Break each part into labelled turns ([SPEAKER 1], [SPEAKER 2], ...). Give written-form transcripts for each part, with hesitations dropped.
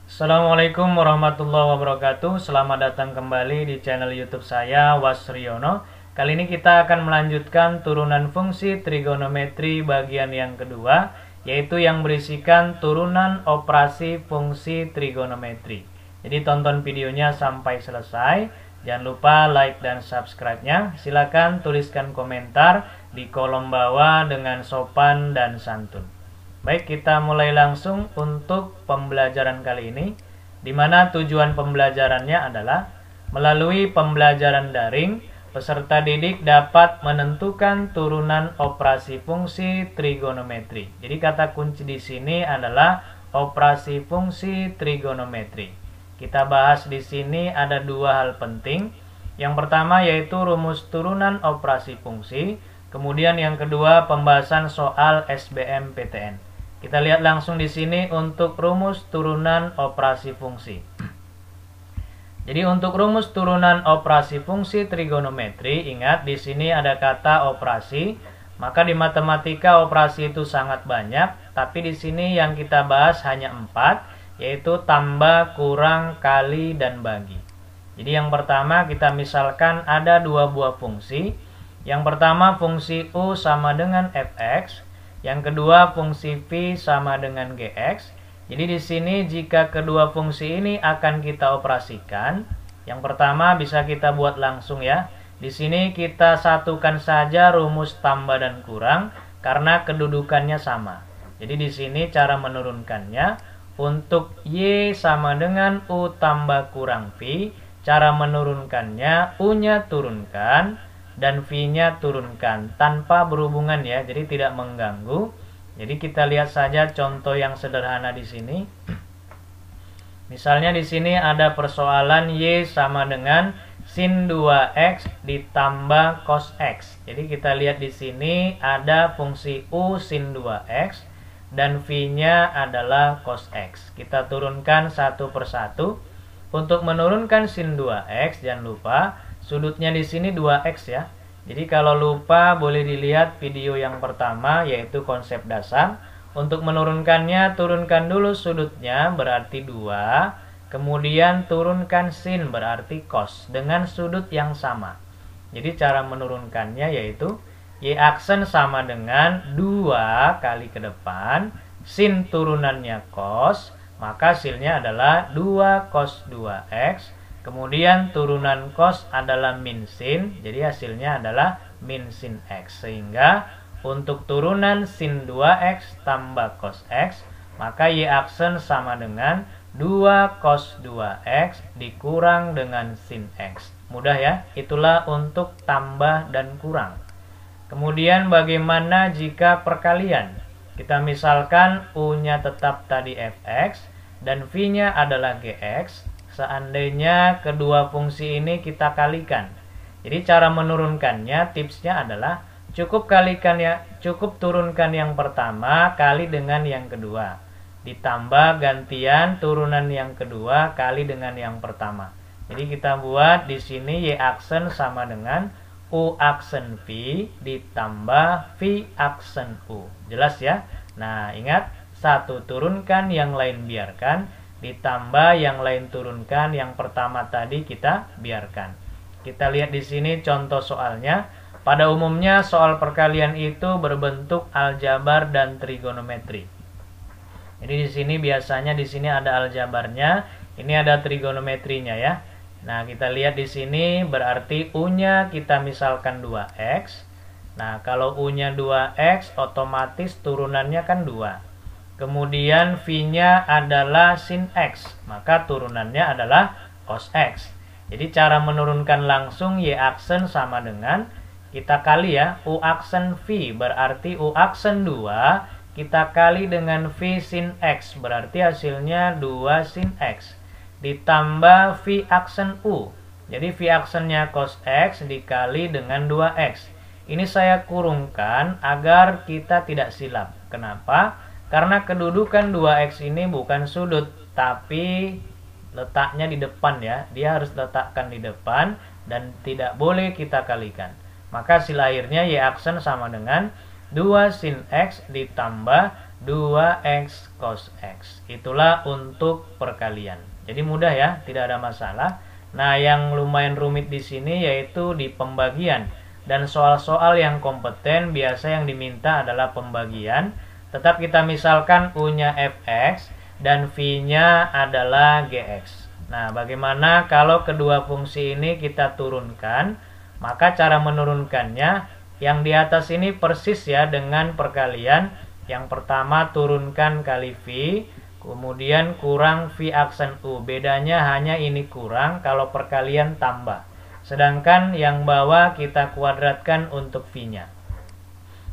[SPEAKER 1] Assalamualaikum warahmatullahi wabarakatuh. Selamat datang kembali di channel YouTube saya, Wasriono. Kali ini kita akan melanjutkan turunan fungsi trigonometri bagian yang kedua, yaitu yang berisikan turunan operasi fungsi trigonometri. Jadi tonton videonya sampai selesai. Jangan lupa like dan subscribe-nya. Silakan tuliskan komentar di kolom bawah dengan sopan dan santun. Baik, kita mulai langsung untuk pembelajaran kali ini, di mana tujuan pembelajarannya adalah melalui pembelajaran daring, peserta didik dapat menentukan turunan operasi fungsi trigonometri. Jadi kata kunci di sini adalah operasi fungsi trigonometri. Kita bahas di sini ada dua hal penting. Yang pertama yaitu rumus turunan operasi fungsi, kemudian yang kedua pembahasan soal SBMPTN. Kita lihat langsung di sini untuk rumus turunan operasi fungsi. Jadi untuk rumus turunan operasi fungsi trigonometri, ingat di sini ada kata operasi. Maka di matematika operasi itu sangat banyak, tapi di sini yang kita bahas hanya 4, yaitu tambah, kurang, kali, dan bagi. Jadi yang pertama kita misalkan ada dua buah fungsi. Yang pertama fungsi U sama dengan fx. Yang kedua fungsi V sama dengan Gx. Jadi di sini jika kedua fungsi ini akan kita operasikan, yang pertama bisa kita buat langsung ya. Di sini kita satukan saja rumus tambah dan kurang karena kedudukannya sama. Jadi di sini cara menurunkannya untuk Y sama dengan U tambah kurang V, cara menurunkannya U-nya turunkan dan V-nya turunkan tanpa berhubungan ya, jadi tidak mengganggu. Jadi kita lihat saja contoh yang sederhana di sini. Misalnya di sini ada persoalan Y sama dengan sin 2x ditambah cos x. Jadi kita lihat di sini ada fungsi U sin 2x dan V-nya adalah cos x. Kita turunkan satu persatu. Untuk menurunkan sin 2x jangan lupa sudutnya di sini 2x ya. Jadi kalau lupa boleh dilihat video yang pertama yaitu konsep dasar. Untuk menurunkannya turunkan dulu sudutnya berarti 2. Kemudian turunkan sin berarti cos dengan sudut yang sama. Jadi cara menurunkannya yaitu Y aksen sama dengan 2 kali ke depan. Sin turunannya cos. Maka hasilnya adalah 2 cos 2x. Kemudian turunan cos adalah min sin. Jadi hasilnya adalah min sin x. Sehingga untuk turunan sin 2x tambah cos x, maka Y aksen sama dengan 2 cos 2x dikurang dengan sin x. Mudah ya. Itulah untuk tambah dan kurang. Kemudian bagaimana jika perkalian? Kita misalkan U-nya tetap tadi fx dan V-nya adalah gx. Seandainya kedua fungsi ini kita kalikan. Jadi cara menurunkannya tipsnya adalah cukup turunkan yang pertama kali dengan yang kedua. Ditambah gantian turunan yang kedua kali dengan yang pertama. Jadi kita buat di sini Y aksen sama dengan U aksen V ditambah V aksen U. Jelas ya? Nah, ingat, satu turunkan, yang lain biarkan, ditambah yang lain turunkan, yang pertama tadi kita biarkan. Kita lihat di sini contoh soalnya. Pada umumnya soal perkalian itu berbentuk aljabar dan trigonometri. Jadi di sini biasanya di sini ada aljabarnya, ini ada trigonometrinya ya. Nah, kita lihat di sini berarti U-nya kita misalkan 2x. Nah, kalau U-nya 2x otomatis turunannya kan 2. Kemudian V-nya adalah sin x, maka turunannya adalah cos x. Jadi cara menurunkan langsung Y aksen sama dengan kita kali ya, U aksen V berarti U aksen 2 kita kali dengan V sin x berarti hasilnya 2 sin x. Ditambah V aksen U. Jadi V aksennya cos x dikali dengan 2x. Ini saya kurungkan agar kita tidak silap. Kenapa? Karena kedudukan 2x ini bukan sudut, tapi letaknya di depan ya. Dia harus letakkan di depan dan tidak boleh kita kalikan. Maka hasil akhirnya Y aksen sama dengan 2 sin x ditambah 2x cos x. Itulah untuk perkalian. Jadi mudah ya, tidak ada masalah. Nah, yang lumayan rumit di sini yaitu di pembagian. Dan soal-soal yang kompeten biasa yang diminta adalah pembagian. Tetap kita misalkan U-nya fx dan V-nya adalah gx. Nah, bagaimana kalau kedua fungsi ini kita turunkan? Maka cara menurunkannya yang di atas ini persis ya dengan perkalian. Yang pertama turunkan kali V, kemudian kurang V aksen U. Bedanya hanya ini kurang, kalau perkalian tambah. Sedangkan yang bawah kita kuadratkan untuk V-nya.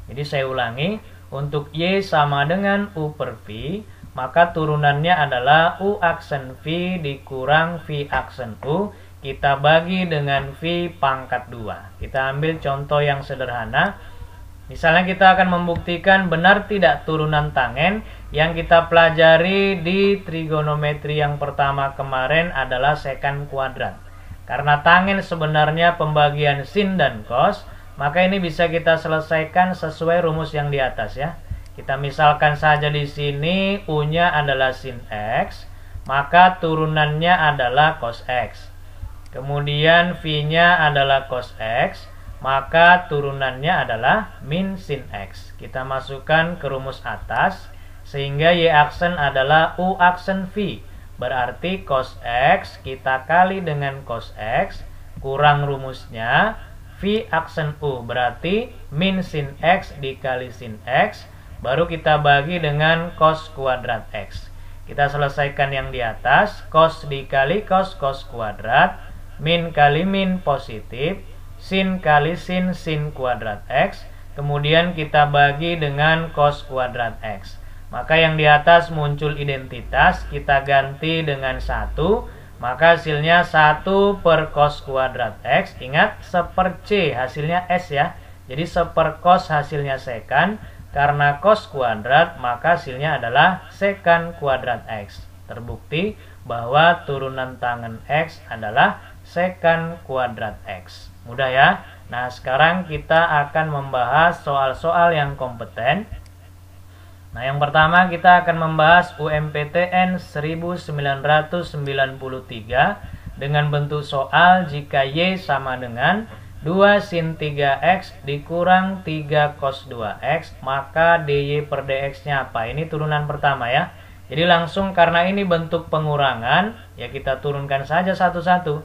[SPEAKER 1] Jadi saya ulangi, untuk Y sama dengan U per V, maka turunannya adalah U aksen V dikurang V aksen U. Kita bagi dengan V pangkat 2. Kita ambil contoh yang sederhana. Misalnya kita akan membuktikan benar tidak turunan tangen yang kita pelajari di trigonometri yang pertama kemarin adalah sekant kuadrat. Karena tangen sebenarnya pembagian sin dan cos, maka ini bisa kita selesaikan sesuai rumus yang di atas ya. Kita misalkan saja di sini U-nya adalah sin X, maka turunannya adalah cos X. Kemudian V-nya adalah cos X, maka turunannya adalah min sin X. Kita masukkan ke rumus atas, sehingga Y aksen adalah U aksen V. Berarti cos X kita kali dengan cos X, kurang rumusnya, V aksen U. Berarti min sin X dikali sin X, baru kita bagi dengan cos kuadrat X. Kita selesaikan yang di atas, cos dikali cos, cos kuadrat, min kali min positif, sin kali sin, sin kuadrat X. Kemudian kita bagi dengan cos kuadrat X. Maka yang di atas muncul identitas, kita ganti dengan 1. Maka hasilnya 1 per cos kuadrat X. Ingat, 1/C hasilnya S ya. Jadi 1 cos hasilnya sekant. Karena cos kuadrat, maka hasilnya adalah sekant kuadrat X. Terbukti bahwa turunan tangen X adalah sekant kuadrat X. Mudah ya? Nah, sekarang kita akan membahas soal-soal yang kompeten. Nah, yang pertama kita akan membahas UMPTN 1993 dengan bentuk soal jika Y sama dengan 2 sin 3x dikurang 3 cos 2x, maka dy per dx-nya apa? Ini turunan pertama ya. Jadi langsung karena ini bentuk pengurangan, ya kita turunkan saja satu-satu.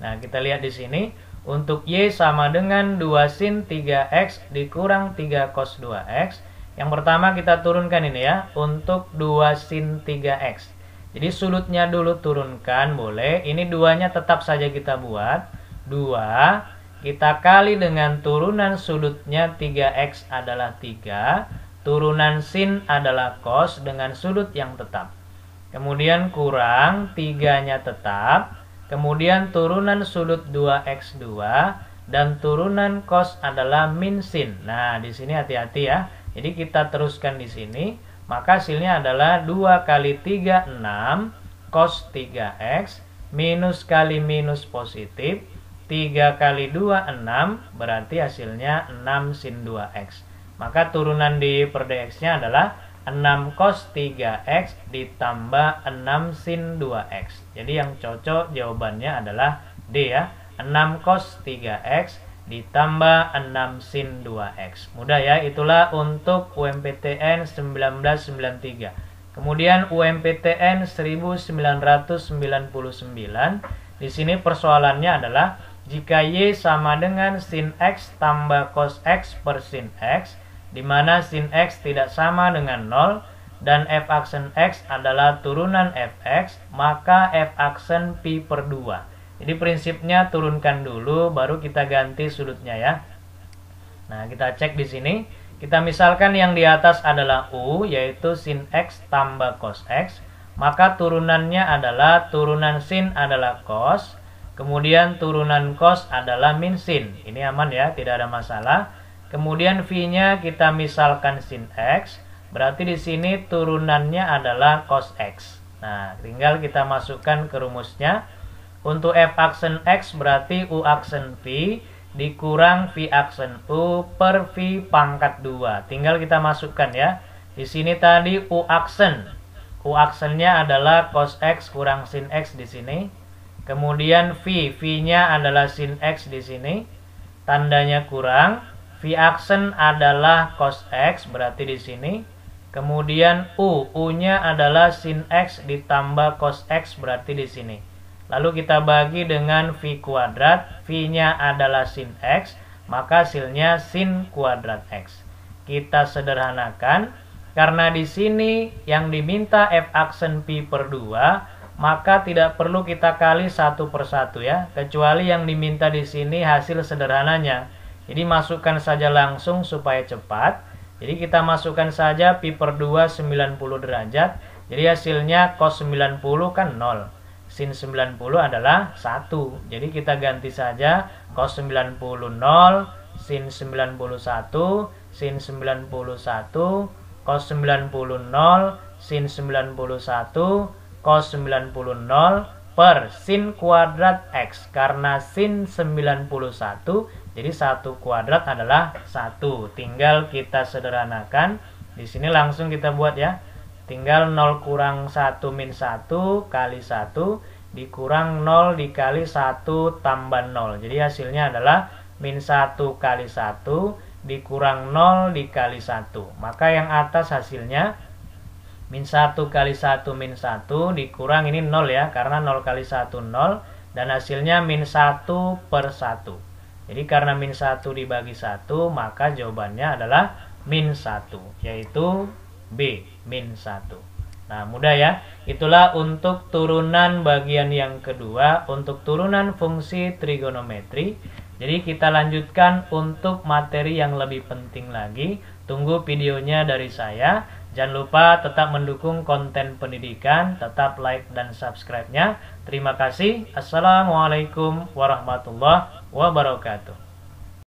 [SPEAKER 1] Nah, kita lihat di sini. Untuk Y sama dengan 2 sin 3x dikurang 3 cos 2x. Yang pertama kita turunkan ini ya. Untuk 2 sin 3x. Jadi sudutnya dulu turunkan, boleh. Ini 2-nya tetap saja kita buat. 2 kita kali dengan turunan sudutnya 3x adalah 3. Turunan sin adalah cos dengan sudut yang tetap. Kemudian kurang 3-nya tetap. Kemudian turunan sudut 2x2 dan turunan cos adalah min sin. Nah, di sini hati-hati ya. Jadi kita teruskan di sini, maka hasilnya adalah 2 kali 3 6 cos 3x minus kali minus positif 3 kali 2 6, berarti hasilnya 6 sin 2x. Maka turunan di per dx-nya adalah 6 cos 3x ditambah 6 sin 2x. Jadi yang cocok jawabannya adalah D ya. 6 cos 3x ditambah 6 sin 2x. Mudah ya, itulah untuk UMPTN 1993. Kemudian UMPTN 1999. Di sini persoalannya adalah jika Y sama dengan sin X tambah cos X per sin X, di mana sin X tidak sama dengan 0 dan f aksen X adalah turunan fx, maka f aksen pi per 2. Jadi prinsipnya turunkan dulu baru kita ganti sudutnya ya. Nah, kita cek di sini. Kita misalkan yang di atas adalah U, yaitu sin X tambah cos X, maka turunannya adalah turunan sin adalah cos, kemudian turunan cos adalah min sin. Ini aman ya, tidak ada masalah. Kemudian V-nya kita misalkan sin X, berarti di sini turunannya adalah cos X. Nah, tinggal kita masukkan ke rumusnya. Untuk f aksen X berarti U aksen V dikurang V aksen U per V pangkat 2. Tinggal kita masukkan ya. Di sini tadi U aksen. U aksennya adalah cos X kurang sin X di sini. Kemudian V, V-nya adalah sin X di sini. Tandanya kurang. V aksen adalah cos X, berarti di sini. Kemudian U, U-nya adalah sin X ditambah cos X, berarti di sini. Lalu kita bagi dengan V kuadrat. V-nya adalah sin X, maka hasilnya sin kuadrat X. Kita sederhanakan. Karena di sini yang diminta F aksen pi per 2, maka tidak perlu kita kali satu per satu ya, kecuali yang diminta di sini hasil sederhananya. Jadi masukkan saja langsung supaya cepat. Jadi kita masukkan saja pi per 2 90 derajat. Jadi hasilnya cos 90 kan 0. Sin 90 adalah 1. Jadi kita ganti saja cos 90 0, sin 91, sin 91, cos 90 0, sin 91, cos 90 0 per sin kuadrat X. Karena sin 91, jadi 1 kuadrat adalah 1. Tinggal kita sederhanakan. Di sini langsung kita buat ya. Tinggal 0 kurang 1 min 1 kali 1 dikurang 0 dikali 1 tambah 0. Jadi hasilnya adalah min 1 kali 1 dikurang 0 dikali 1. Maka yang atas hasilnya min 1 kali 1 min 1 dikurang ini 0 ya. Karena 0 kali 1 0. Dan hasilnya min 1 per 1. Jadi karena min 1 dibagi 1, maka jawabannya adalah min 1. Yaitu B, min 1. Nah mudah ya. Itulah untuk turunan bagian yang kedua. Untuk turunan fungsi trigonometri. Jadi kita lanjutkan untuk materi yang lebih penting lagi. Tunggu videonya dari saya. Jangan lupa tetap mendukung konten pendidikan. Tetap like dan subscribe-nya. Terima kasih. Assalamualaikum warahmatullahi wabarakatuh.